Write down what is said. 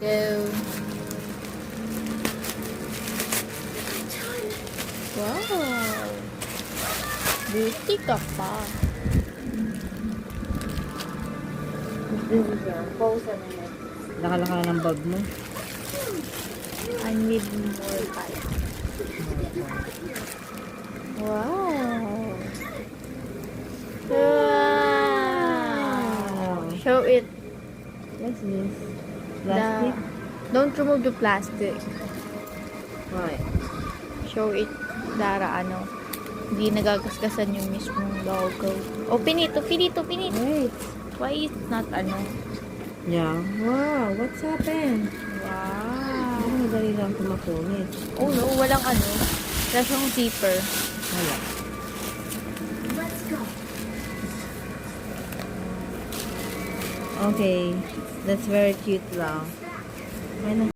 Go. Wow. Beauty ka pa. This is your pose and then Laka-laka na ng bag mo. I need more time. Wow. Wow. Show it. What's this? Plastic? Don't remove the plastic. Why? Show it. Dara, hindi nagagasgasan yung mismong logo. Open it. Wait. Why is not Yeah. Wow, what's happened? Wow. Madali lang ito makunit. Oh no, walang wala siyang zipper. Wala. Okay. That's very cute lang. Ano?